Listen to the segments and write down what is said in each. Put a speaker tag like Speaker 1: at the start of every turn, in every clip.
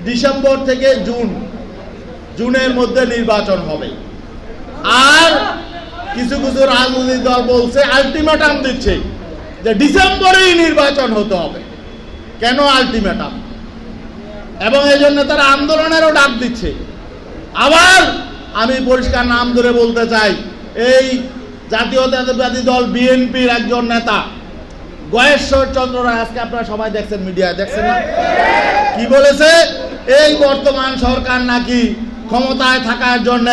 Speaker 1: December থেকে জুনের মধ্যে নির্বাচন হবে। আর কিছু কিছু রাজনৈতিক দল বলছে, আলটিমেটাম দিচ্ছে যে ডিসেম্বরেই নির্বাচন হতে হবে। কেন আলটিমেটাম? এবং এই জন্য তারা আন্দোলনেরও ডাক দিচ্ছে। আবার আমি পরিষ্কার নাম ধরে বলতে চাই, এই জাতীয়তাবাদী দল বিএনপির একজন নেতা গয়েশ্বর চন্দ্র রায়, আজকে আপনারা সবাই দেখছেন, মিডিয়ায় দেখছেন না, কি বলেছে? এই বর্তমান সরকার নাকি ক্ষমতায় থাকার জন্য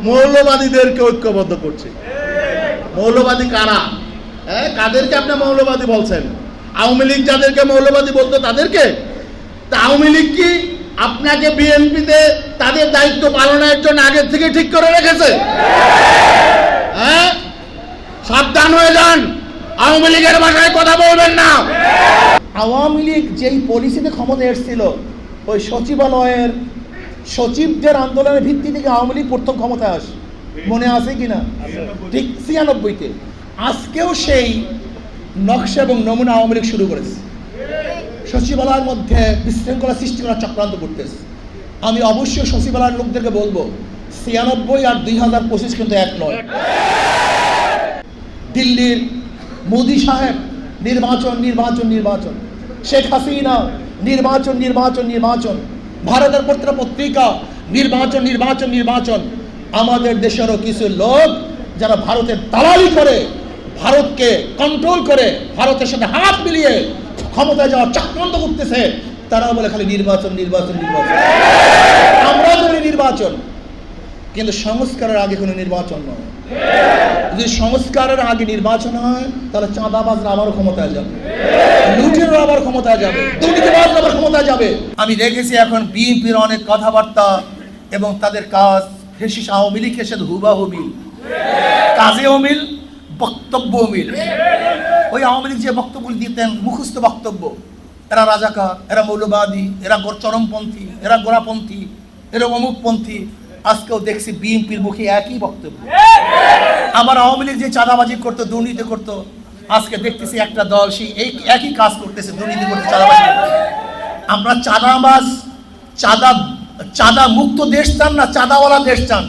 Speaker 1: মৌলবাদীদেরকে ঐক্যবদ্ধ করছে। মৌলবাদী কারা? কাদেরকে আপনি মৌলবাদী বলছেন? আওয়ামী লীগ যাদেরকে মৌলবাদী বলতো তাদেরকে? তা আওয়ামী লীগ কি আপনাকে বিএনপিতে তাদের দায়িত্ব পালনের জন্য আগের থেকে ঠিক করে রেখেছে? সাবধান হয়ে যান, আওয়ামী লীগের ভাষায় কথা বলবেন না।
Speaker 2: আওয়ামী লীগ যেই পলিসিতে ক্ষমতা এসেছিল, ওই সচিবালয়ের সচিবদের আন্দোলনের ভিত্তি থেকে আওয়ামী লীগ প্রথম ক্ষমতায় আসে, মনে আছে কিনা? ঠিক ৯৬-তে। আজকেও সেই নকশা এবং নমুনা আওয়ামী লীগ শুরু করেছে, সচিবালয়ের মধ্যে বিশৃঙ্খলা সৃষ্টি করার চক্রান্ত করতেছে। আমি অবশ্যই সচিবালয়ের লোকদেরকে বলবো, ৯৬ আর ২০২৫ কিন্তু এক নয়। দিল্লির মোদি সাহেব নির্বাচন নির্বাচন নির্বাচন, শেখ হাসিনা নির্বাচন নির্বাচন নির্বাচন, ভারতের প্রত্যেকটা পত্রিকা নির্বাচন নির্বাচন নির্বাচন। আমাদের দেশেরও কিছু লোক যারা ভারতের দালালি করে, ভারতকে কন্ট্রোল করে, ভারতের সাথে হাত মিলিয়ে ক্ষমতায় যাওয়ার চক্রান্ত করতেছে, তারা বলে খালি নির্বাচন নির্বাচন নির্বাচন। আমরা বলি নির্বাচন, কিন্তু সংস্কারের আগে কোনো নির্বাচন নয়। যদি সংস্কারের আগে নির্বাচন হয়, তাহলে চাঁদাবাজরা আবার ক্ষমতায় যাবে, লুটেরও আবার ক্ষমতায় যাবে, দুর্নীতিবাজরা আবার ক্ষমতায় যাবে। আমি দেখেছি এখন বিএনপির অনেক কথাবার্তা এবং তাদের কাজ ফেসিস আওয়ামী লীগের সাথে হুবাহু মিল, কাজেও মিল, বক্তব্যও মিল। ওই আওয়ামী লীগ যে বক্তব্যগুলি দিতেন, মুখস্থ বক্তব্য, এরা রাজাকার, এরা মৌলবাদী, এরা চরমপন্থী, এরা গোড়াপন্থী, এরা অমুকপন্থী, আজকেও দেখছি বিএনপির মুখে একই বক্তব্য। আবার আওয়ামী লীগ যে চাঁদাবাজি করতো, দুর্নীতি করতো, আজকে দেখতেছি একটা দল সেই একই কাজ করতেছে, দুর্নীতি করতে, চাঁদাবাজি করতে। আমরা চাঁদাবাজ, চাঁদা মুক্ত দেশ চান না চাঁদাওয়ালা দেশ চান?